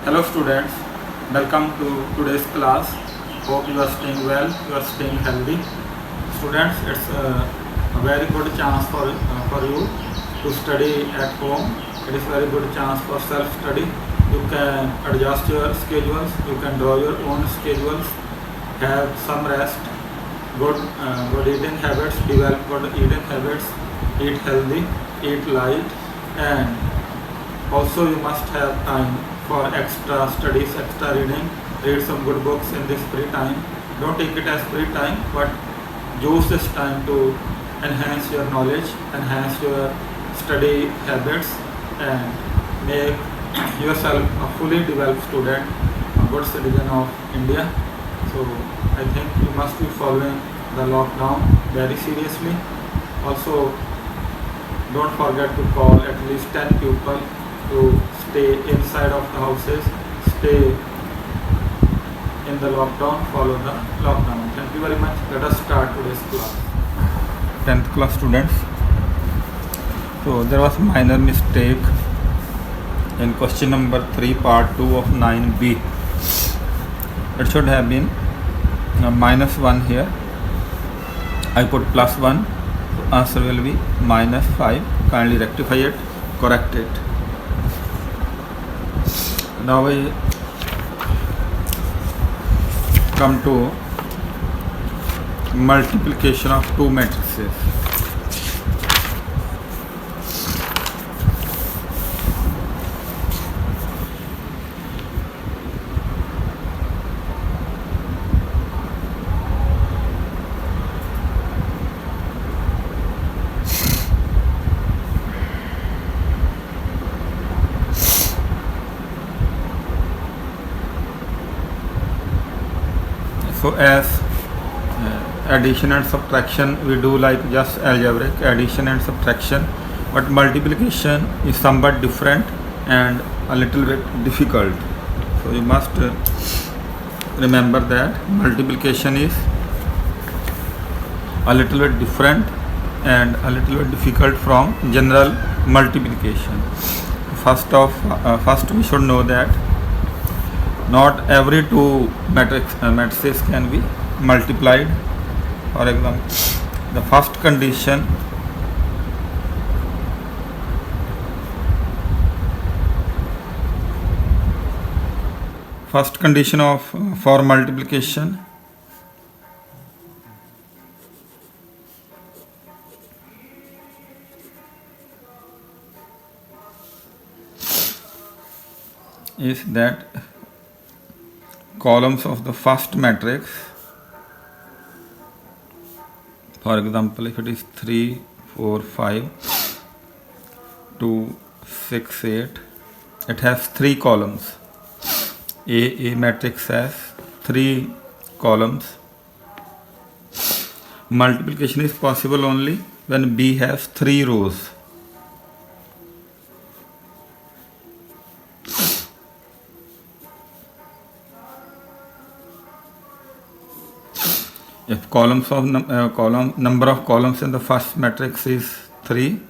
Hello students, welcome to today's class. Hope you are staying well, you are staying healthy. Students, it's a very good chance for you to study at home. It is very good chance for self-study. You can adjust your schedules, you can draw your own schedules, have some rest, good eating habits, develop good eating habits, eat healthy, eat light, and also you must have time for extra studies, extra reading. Read some good books in this free time. Don't take it as free time, but use this time to enhance your knowledge, enhance your study habits, and make yourself a fully developed student, a good citizen of India. So I think you must be following the lockdown very seriously. Also, don't forget to call at least 10 people to stay inside of the houses, stay in the lockdown, follow the lockdown. Thank you very much. Let us start today's class. 10th class students. So there was minor mistake in question number 3 part 2 of 9b. It should have been -1 here. I put +1. So answer will be -5. Kindly rectify it, correct it. Now we come to multiplication of two matrices. So as addition and subtraction, we do like just algebraic addition and subtraction, but multiplication is somewhat different and a little bit difficult. So you must remember that multiplication is a little bit different and a little bit difficult from general multiplication. First we should know that not every two matrices can be multiplied. For example, the first condition of for multiplication is that columns of the first matrix, for example, if it is 3, 4, 5, 2, 6, 8, it has 3 columns. A matrix has 3 columns. Multiplication is possible only when B has 3 rows. If number of columns in the first matrix is 3,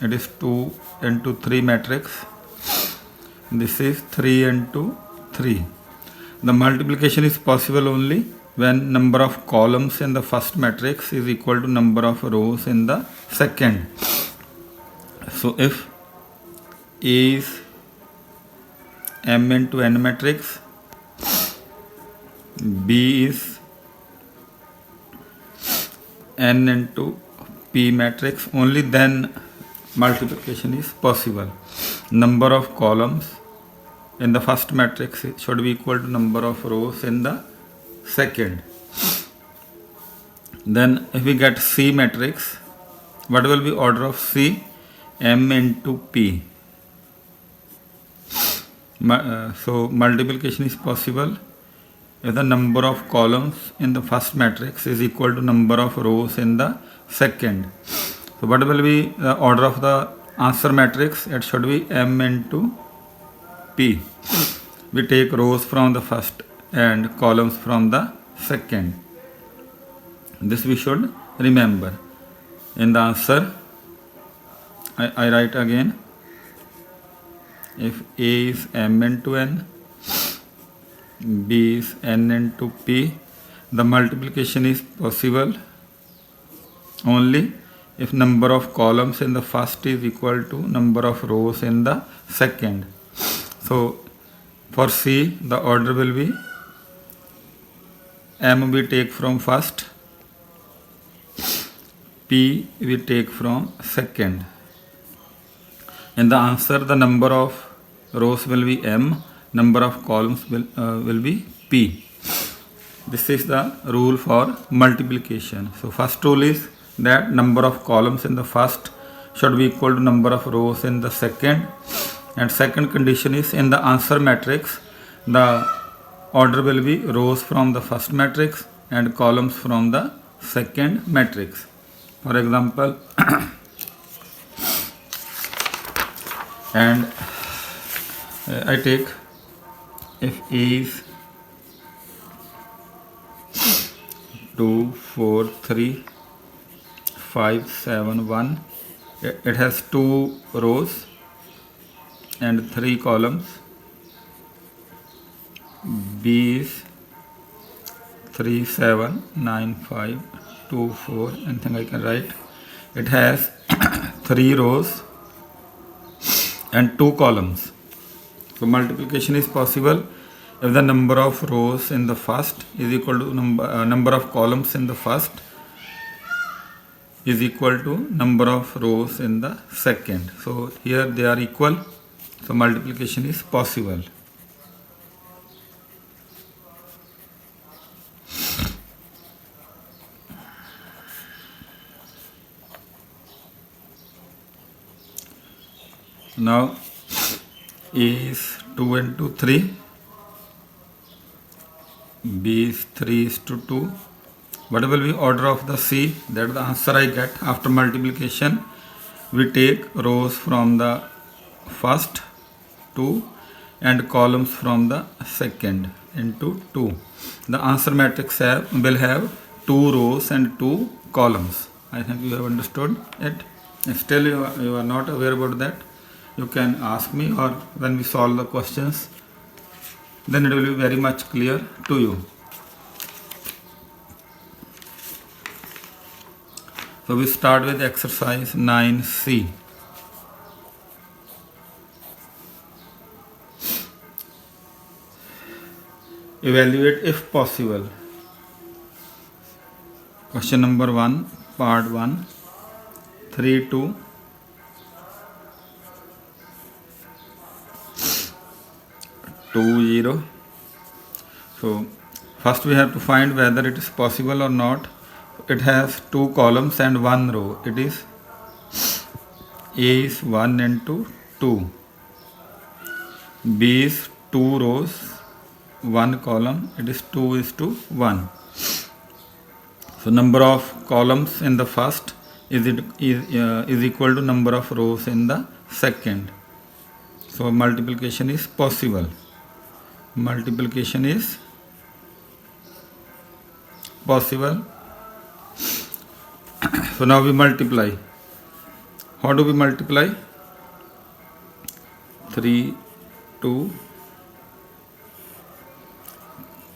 it is 2 into 3 matrix. This is 3 into 3. The multiplication is possible only when number of columns in the first matrix is equal to number of rows in the second. So if A is M into N matrix, B is N into P matrix, only then multiplication is possible. Number of columns in the first matrix should be equal to number of rows in the second. Then if we get C matrix, what will be order of C? M into P. So multiplication is possible if the number of columns in the first matrix is equal to number of rows in the second. So what will be the order of the answer matrix? It should be M into P. We take rows from the first and columns from the second. This we should remember. In the answer, I write again. If A is M into N, B is n into P. The multiplication is possible only if number of columns in the first is equal to number of rows in the second. So for C, the order will be M we take from first, P we take from second. In the answer, the number of rows will be M, number of columns will be P. This is the rule for multiplication. So first rule is that number of columns in the first should be equal to number of rows in the second, and second condition is in the answer matrix the order will be rows from the first matrix and columns from the second matrix. For example, and I take if A is 2, 4, 3, 5, 7, 1. It has 2 rows and 3 columns. B is 3, 7, 9, 5, 2, 4. Anything I can write. It has 3 rows and 2 columns. So multiplication is possible if the number of rows in the first is equal to number of columns in the first is equal to number of rows in the second. So here they are equal. So multiplication is possible. Now A is 2 into 3, B is 3 is to 2. What will be order of the C? That is the answer I get after multiplication. We take rows from the first 2 and columns from the second into 2. The answer matrix will have 2 rows and 2 columns. I think you have understood it. If still you are not aware about that, you can ask me, or when we solve the questions, then it will be very much clear to you. So we start with exercise 9C. Evaluate if possible. Question number 1, part 1, 3, 2. So first we have to find whether it is possible or not. It has 2 columns and 1 row. It is A is 1 into 2. B is 2 rows, 1 column. It is 2 is to 1. So number of columns in the first is equal to number of rows in the second. So multiplication is possible. Multiplication is possible. So now we multiply. How do we multiply? 3, 2,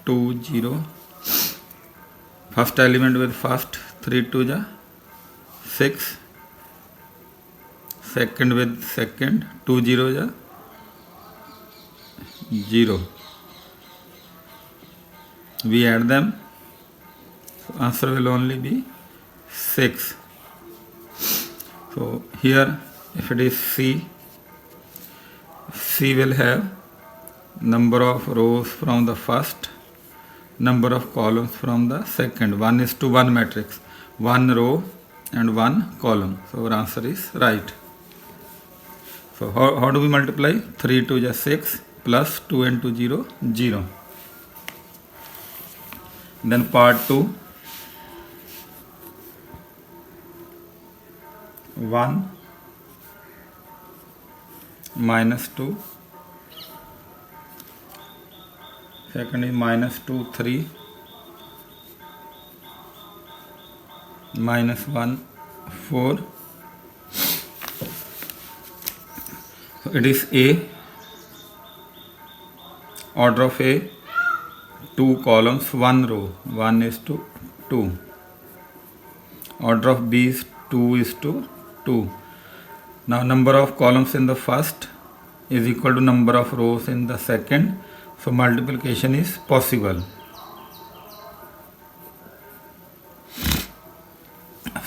2, 0. First element with first, 3 2 ja 6. Second with second, 2 0 ja 0. We add them. So answer will only be 6. So here if it is C will have number of rows from the first, number of columns from the second. 1 is to 1 matrix, 1 row and 1 column. So our answer is right. So how do we multiply? 3 2 is 6 plus 2 into 0, 0. Then part 2, 1 minus 2. Second is minus 2, 3. Minus 1, 4. So it is A. Order of A 2 columns, 1 row, 1 is to 2. Order of B is 2 is to 2. Now number of columns in the first is equal to number of rows in the second, so multiplication is possible.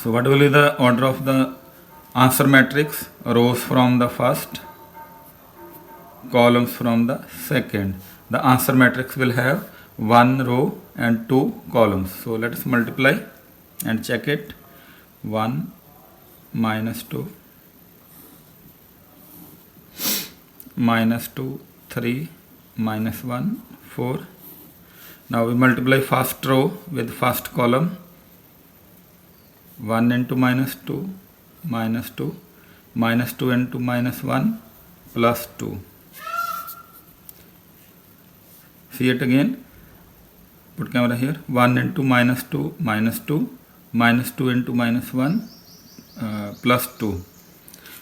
So what will be the order of the answer matrix? Rows from the first, columns from the second. The answer matrix will have 1 row and 2 columns. So let us multiply and check it. 1 minus 2 minus 2, 3 minus 1, 4. Now we multiply first row with first column. 1 into minus 2 minus 2 minus 2 into minus 1 plus 2. See it again. Put camera here. 1 into minus 2 minus 2 minus 2 into minus 1 plus 2.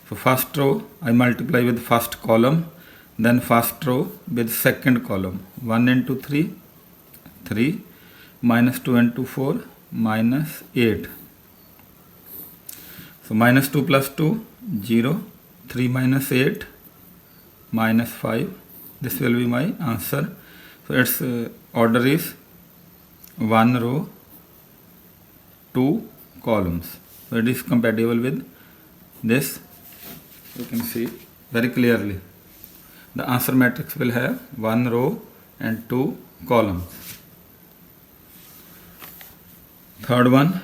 So first row I multiply with first column, then first row with second column. 1 into 3, 3 minus 2 into 4 minus 8. So minus 2 plus 2, 0, 3 minus 8 minus 5. This will be my answer. So its order is 1 row, 2 columns. So it is compatible with this. You can see very clearly. The answer matrix will have 1 row and 2 columns. Third one,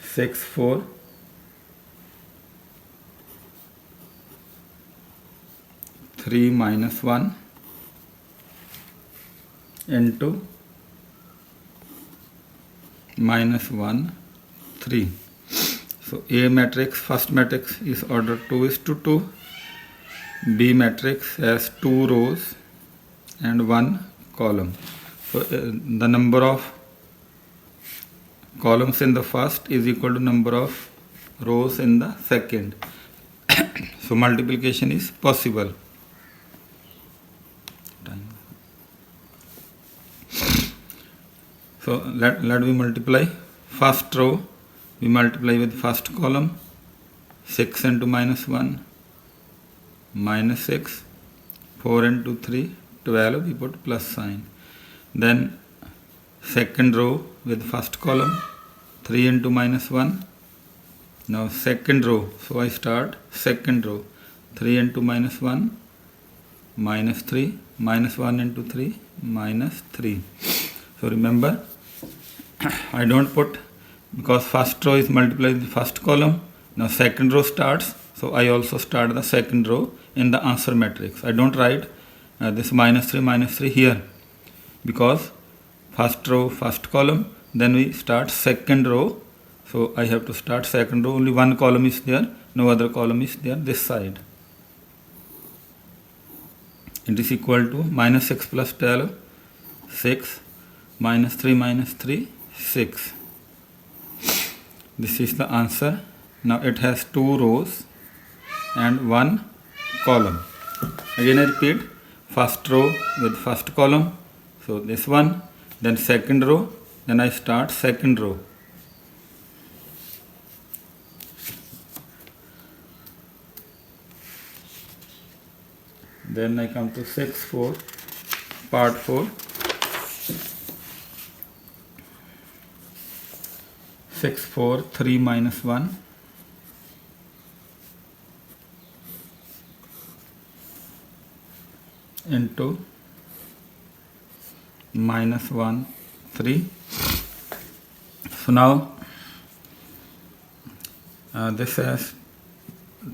6, 4, 3 minus 1 into minus 1, 3. So A matrix, first matrix is order 2 is to 2. B matrix has 2 rows and 1 column. So the number of columns in the first is equal to number of rows in the second. So multiplication is possible. So let we multiply. First row we multiply with first column. 6 into minus 1 minus 6. 4 into 3 12, we put plus sign. Then second row with first column. 3 into minus 1. Now second row, so I start second row. 3 into minus 1 minus 3 minus 1 into 3 minus 3. So remember, I don't put, because first row is multiplied with first column. Now second row starts, so I also start the second row in the answer matrix. I don't write this minus 3 here, because first row first column, then we start second row. So I have to start second row, only one column is there, no other column is there this side. It is equal to minus 6 plus 12, 6, minus 3, 6. This is the answer. Now it has 2 rows and 1 column. Again I repeat, first row with first column, so this one, then second row, then I start second row. Then I come to 6, 4, part 4. 6, 4, 3 minus 1 into minus 1, 3. So now this has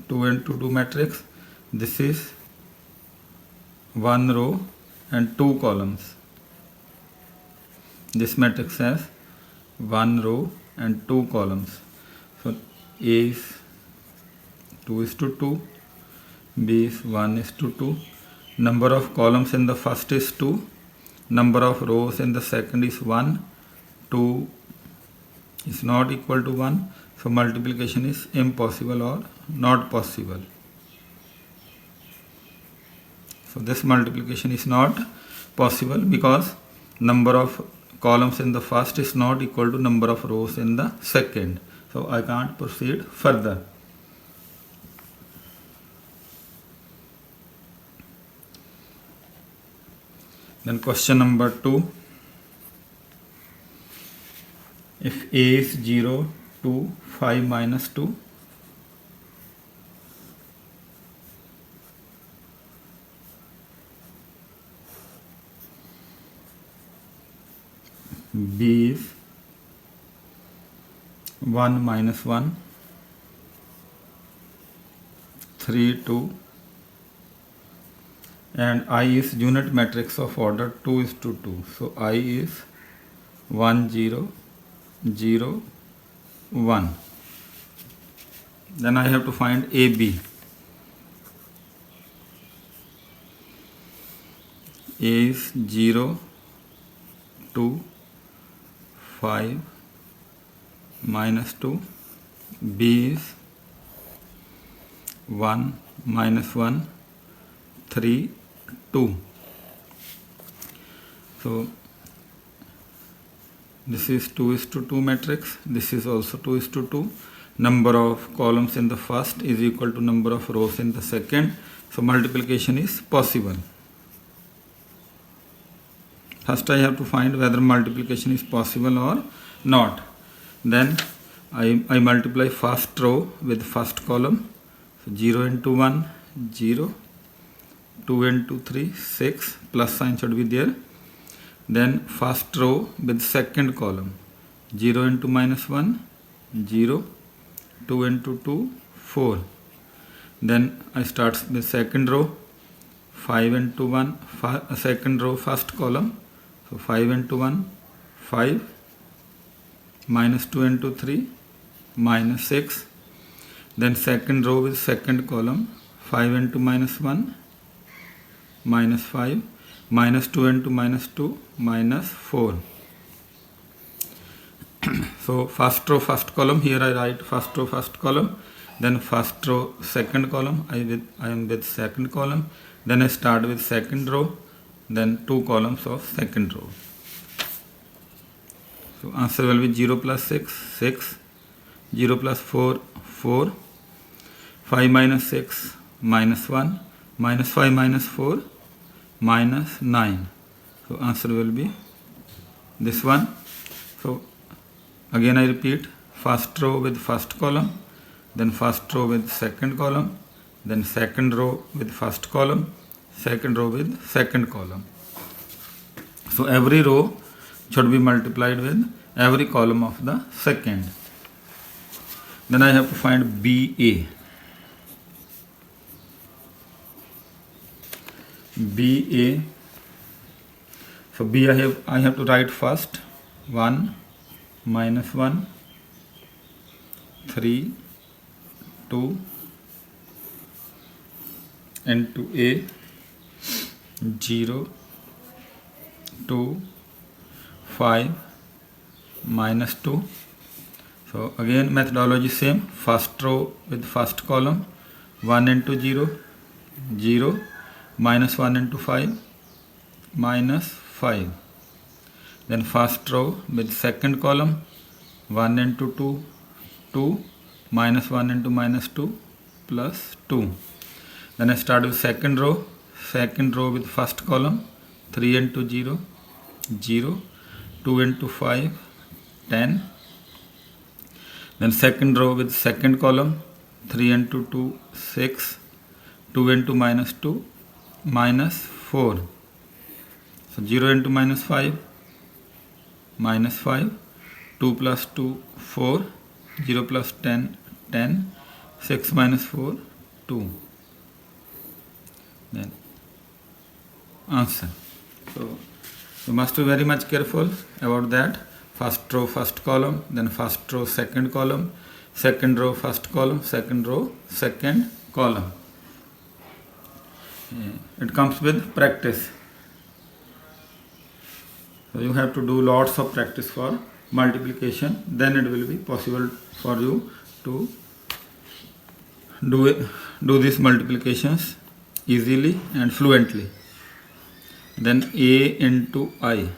2 into 2 matrix. This is 1 row and 2 columns. This matrix has 1 row and 2 columns. So A is 2 is to 2, B is 1 is to 2. Number of columns in the first is 2. Number of rows in the second is 1. 2 is not equal to 1. So multiplication is impossible or not possible. So this multiplication is not possible because number of columns in the first is not equal to number of rows in the second. So I can't proceed further. Then question number 2. If A is 0, 2, 5 minus 2, B is 1 minus 1, 3, 2, and I is unit matrix of order 2 is to 2. So I is 1, 0, 0, 1. Then I have to find AB. A is 0, 2, 5 minus 2. B is 1 minus 1, 3, 2. So this is 2 is to 2 matrix. This is also 2 is to 2. Number of columns in the first is equal to number of rows in the second. So multiplication is possible. First I have to find whether multiplication is possible or not. Then I multiply first row with first column. So 0 into 1, 0. 2 into 3, 6. Plus sign should be there. Then first row with second column. 0 into minus 1, 0. 2 into 2, 4. Then I start with second row. 5 into 1, second row first column. So 5 into 1, 5, minus 2 into 3, minus 6. Then second row with second column, 5 into minus 1, minus 5, minus 2 into minus 2, minus 4. So first row first column, here I write first row first column, then first row second column, I am with second column, then I start with second row, then 2 columns of second row. So answer will be 0 plus 6, 6, 0 plus 4, 4, 5 minus 6, minus 1, minus 5 minus 4, minus 9. So answer will be this one. So again I repeat, first row with first column, then first row with second column, then second row with first column, second row with second column. So every row should be multiplied with every column of the second. Then I have to find BA. BA. So B I have to write first 1 minus 1, 3, 2 into A, 0, 2, 5 minus 2. So again methodology same, first row with first column, 1 into 0, 0, minus 1 into 5, minus 5. Then first row with second column, 1 into 2, 2, minus 1 into minus 2, plus 2. Then I start with second row with first column, 3 into 0, 0, 2 into 5, 10. Then second row with second column, 3 into 2, 6, 2 into minus 2, minus 4. So 0 into minus 5, minus 5, 2 plus 2, 4, 0 plus 10, 10, 6 minus 4, 2. Then answer. So you must be very much careful about that. First row first column, then first row second column, second row first column, second row second column. It comes with practice. So you have to do lots of practice for multiplication, then it will be possible for you to do these multiplications easily and fluently. Then a into I.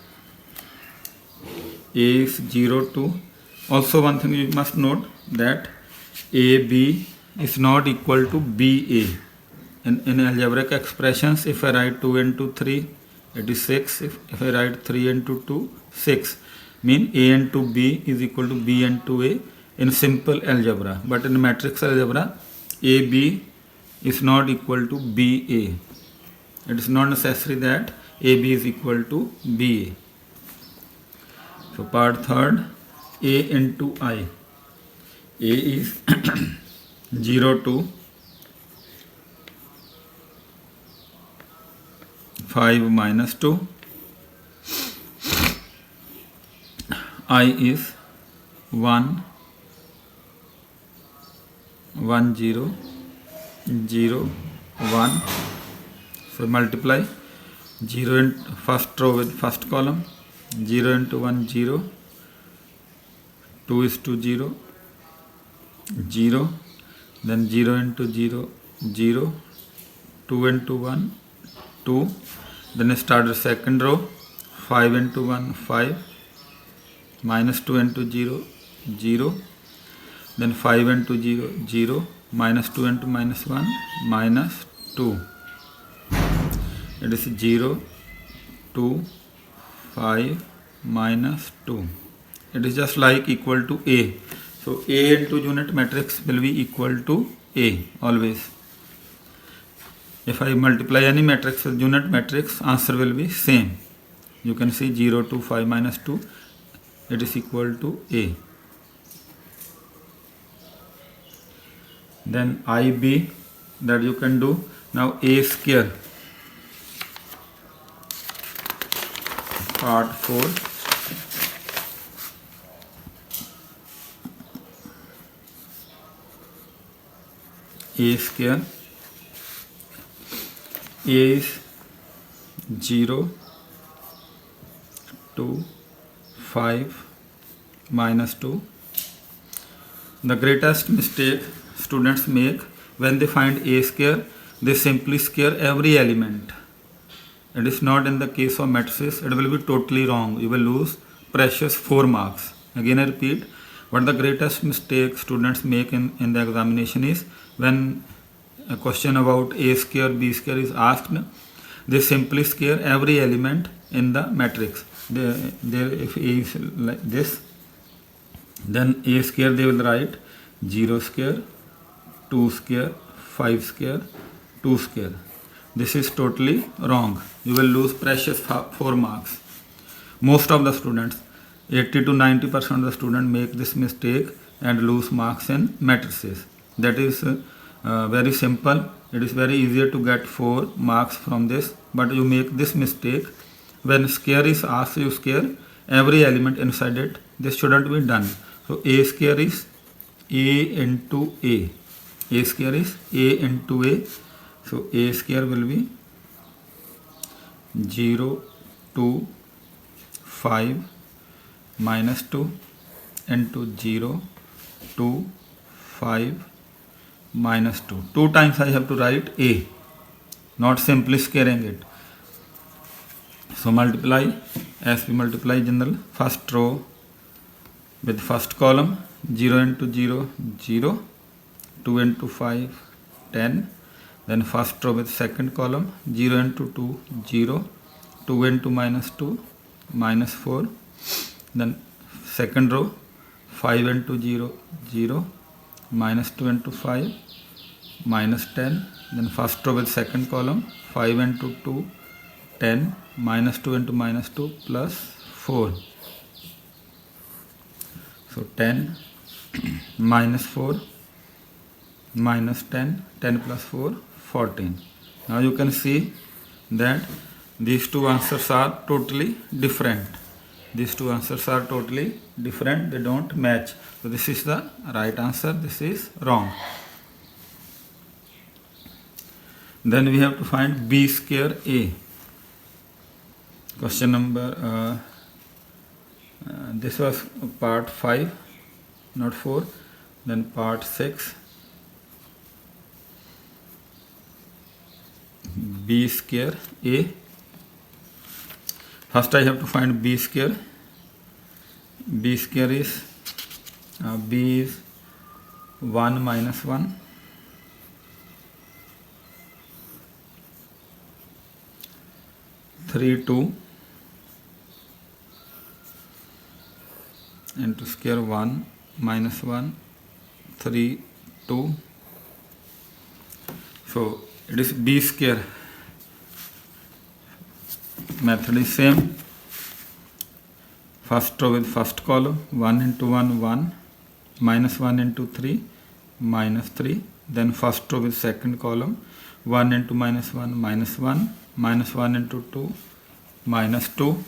A is 0 to. Also one thing you must note that AB is not equal to BA. In algebraic expressions, if I write 2 into 3, it is 6. If I write 3 into 2, 6. Mean A into B is equal to B into A in simple algebra. But in matrix algebra, AB is not equal to BA. It is not necessary that AB is equal to BA. So part third, A into I. A is 0 to 5 minus 2. I is 1, 1, 0, 0, 1. So multiply 0 in first row with first column. 0 into 1, 0. 2 is to 0, 0. Then 0 into 0, 0. 2 into 1, 2. Then start the second row. 5 into 1, 5. Minus 2 into 0, 0. Then 5 into 0, 0. Minus 2 into minus 1, minus 2. It is 0, 2, 5, minus 2. It is just like equal to A. So A into unit matrix will be equal to A always. If I multiply any matrix with unit matrix, answer will be same. You can see 0, 2, 5, minus 2. It is equal to A. Then IB, that you can do. Now A square. Part 4. A square. A is 0, 2, 5, minus 2. The greatest mistake students make when they find A square, they simply square every element. It is not in the case of matrices. It will be totally wrong. You will lose precious 4 marks. Again I repeat, what the greatest mistake students make in the examination is when a question about A square, B square is asked, they simply square every element in the matrix. If A is like this, then A square they will write 0 square, 2 square, 5 square, 2 square. This is totally wrong. You will lose precious 4 marks. Most of the students, 80 to 90% of the students make this mistake and lose marks in matrices. That is very simple. It is very easier to get 4 marks from this, but you make this mistake. When square is asked, you square every element inside it. This shouldn't be done. So A square is A into A. A square is A into A. So A square will be 0, 2, 5, minus 2 into 0, 2, 5, minus 2. 2 times I have to write A, not simply squaring it. So multiply, as we multiply general, first row with first column, 0 into 0, 0, 2 into 5, 10. Then first row with second column, 0 into 2, 0, 2 into minus 2, minus 4. Then second row, 5 into 0, 0, minus 2 into 5, minus 10. Then first row with second column, 5 into 2, 10, minus 2 into minus 2, plus 4. So 10 minus 4, minus 10, 10 plus 4, 14. Now you can see that these two answers are totally different. These two answers are totally different. They don't match. So this is the right answer. This is wrong. Then we have to find B square A. Question number, this was part 5, not 4. Then part 6. b square a. First I have to find b square. B square is b is 1 minus 1 3 2 into square 1 minus 1 3 2. So it is b square. Method is same. First row with first column, 1 into 1 1, minus 1 into 3 minus 3. Then first row with second column, 1 into minus 1 minus 1, minus 1 into 2 minus 2.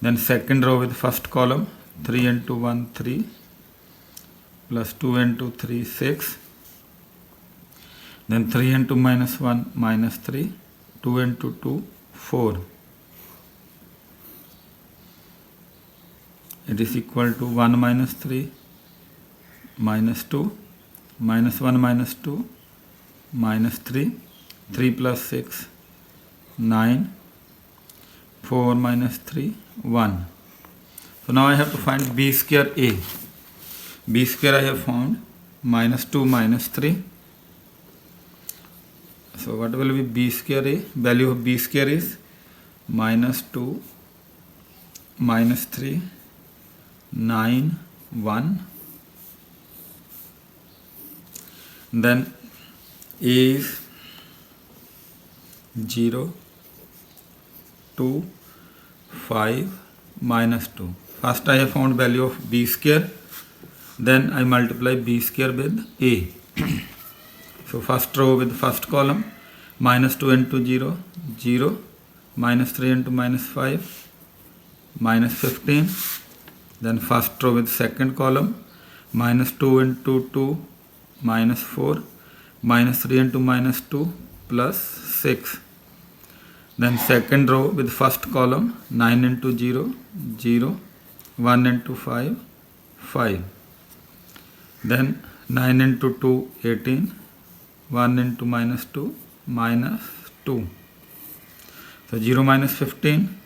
Then second row with first column, 3 into 1 3 plus 2 into 3 6. Then 3 into minus 1 minus 3, 2 into 2 4. It is equal to 1 minus 3 minus 2 minus 1 minus 2 minus 3, 3 plus 6 9, 4 minus 3 1. So now I have to find b square a. B square I have found, minus 2 minus 3. So what will be b square a? Value of b square is minus 2 minus 3 9 1. Then a is 0 2 5 minus 2. First I have found value of b square, then I multiply b square with a. So first row with first column, minus 2 into 0 0, minus 3 into minus 5 minus 15. Then first row with second column, minus 2 into 2 minus 4, minus 3 into minus 2 plus 6. Then second row with first column, 9 into 0 0, 1 into 5 5. Then 9 into 2 18, 1 into minus 2 minus 2. So 0 minus 15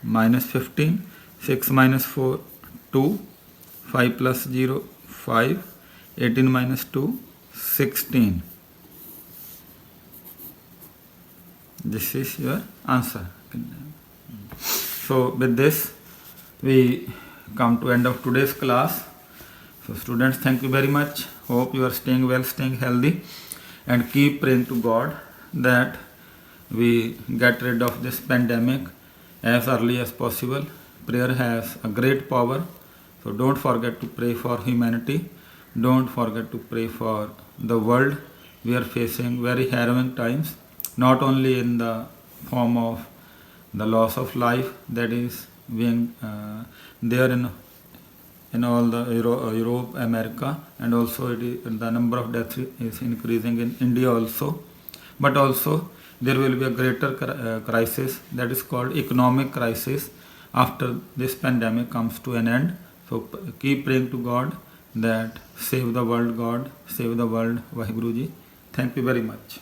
minus 15, 6 minus 4 2, 5 plus 0 5, 18 minus 2 16. This is your answer. So with this we come to end of today's class. So students, thank you very much. Hope you are staying well, staying healthy, and keep praying to God that we get rid of this pandemic as early as possible. Prayer has a great power, so don't forget to pray for humanity. Don't forget to pray for the world. We are facing very harrowing times, not only in the form of the loss of life that is being there in all the Europe, America, and also the number of deaths is increasing in India also. But also there will be a greater crisis, that is called economic crisis, after this pandemic comes to an end. So keep praying to God that save the world, God, save the world, Vaheguru Ji. Thank you very much.